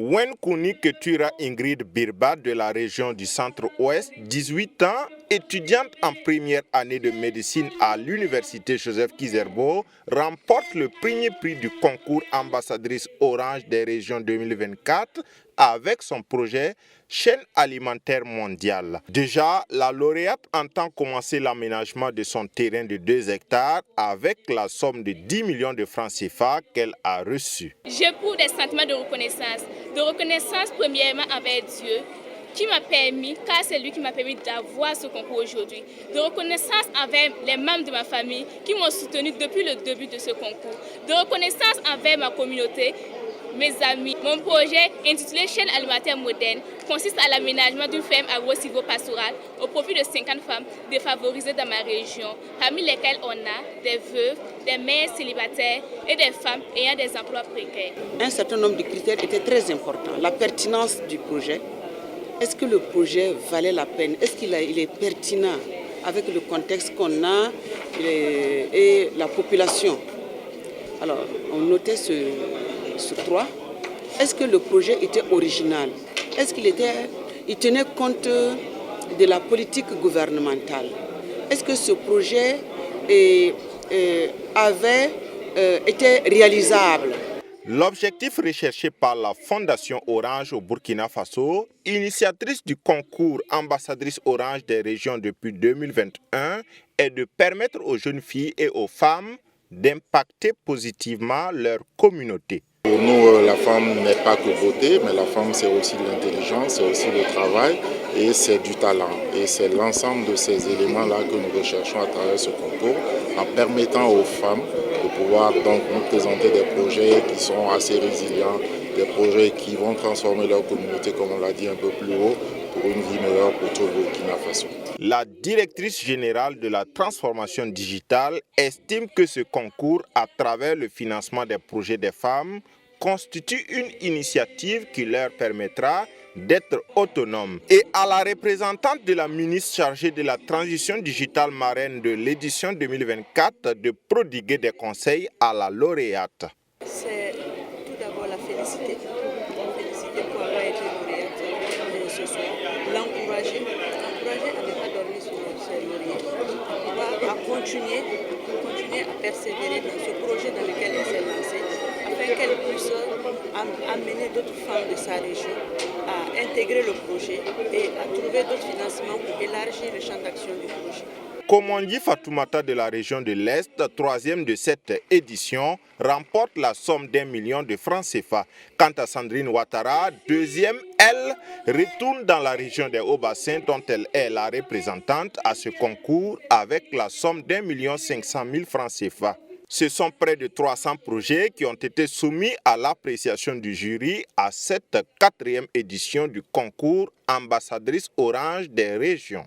Wenkuni Ketura Ingrid Birba de la région du Centre-Ouest, 18 ans, étudiante en première année de médecine à l'université Joseph Kizerbo, remporte le premier prix du concours ambassadrice Orange des régions 2024 avec son projet Chaîne alimentaire mondiale. Déjà, la lauréate entend commencer l'aménagement de son terrain de 2 hectares avec la somme de 10 millions de francs CFA qu'elle a reçue. J'éprouve des sentiments de reconnaissance premièrement envers Dieu, qui m'a permis, car c'est lui qui m'a permis d'avoir ce concours aujourd'hui, de reconnaissance envers les membres de ma famille qui m'ont soutenu depuis le début de ce concours, de reconnaissance envers ma communauté, mes amis. Mon projet intitulé Chaîne alimentaire moderne consiste à l'aménagement d'une ferme agro-silvopastorale au profit de 50 femmes défavorisées dans ma région, parmi lesquelles on a des veuves, des mères célibataires et des femmes ayant des emplois précaires. Un certain nombre de critères étaient très importants. La pertinence du projet. Est-ce que le projet valait la peine? Est-ce qu'il est pertinent avec le contexte qu'on a et la population? Alors, on notait ce 3. Est-ce que le projet était original? Est-ce qu'il tenait compte de la politique gouvernementale? Est-ce que ce projet avait été réalisable? L'objectif recherché par la Fondation Orange au Burkina Faso, initiatrice du concours ambassadrice Orange des régions depuis 2021, est de permettre aux jeunes filles et aux femmes d'impacter positivement leur communauté. Pour nous, la femme n'est pas que beauté, mais la femme c'est aussi l'intelligence, c'est aussi le travail et c'est du talent. Et c'est l'ensemble de ces éléments-là que nous recherchons à travers ce concours, en permettant aux femmes de pouvoir donc nous présenter des projets qui sont assez résilients, des projets qui vont transformer leur communauté, comme on l'a dit un peu plus haut, pour une vie meilleure pour tout le Burkina Faso. La directrice générale de la transformation digitale estime que ce concours, à travers le financement des projets des femmes, constitue une initiative qui leur permettra d'être autonomes. Et à la représentante de la ministre chargée de la transition digitale marraine de l'édition 2024 de prodiguer des conseils à la lauréate. C'est tout d'abord la féliciter pour avoir été lauréate ce soir, l'encourager à ne pas dormir sur ses lauriers, à continuer à persévérer dans ce projet dans lequel elle s'est lancée, afin qu'elle puisse amener d'autres femmes de sa région à intégrer le projet et à trouver d'autres financements pour élargir le champ d'action du projet. Komonji Fatoumata de la région de l'Est, 3e de cette édition, remporte la somme d'1 million de francs CFA. Quant à Sandrine Ouattara, 2e, elle retourne dans la région des Hauts-Bassins dont elle est la représentante à ce concours avec la somme d'1,5 million de francs CFA. Ce sont près de 300 projets qui ont été soumis à l'appréciation du jury à cette 4e édition du concours ambassadrice Orange des régions.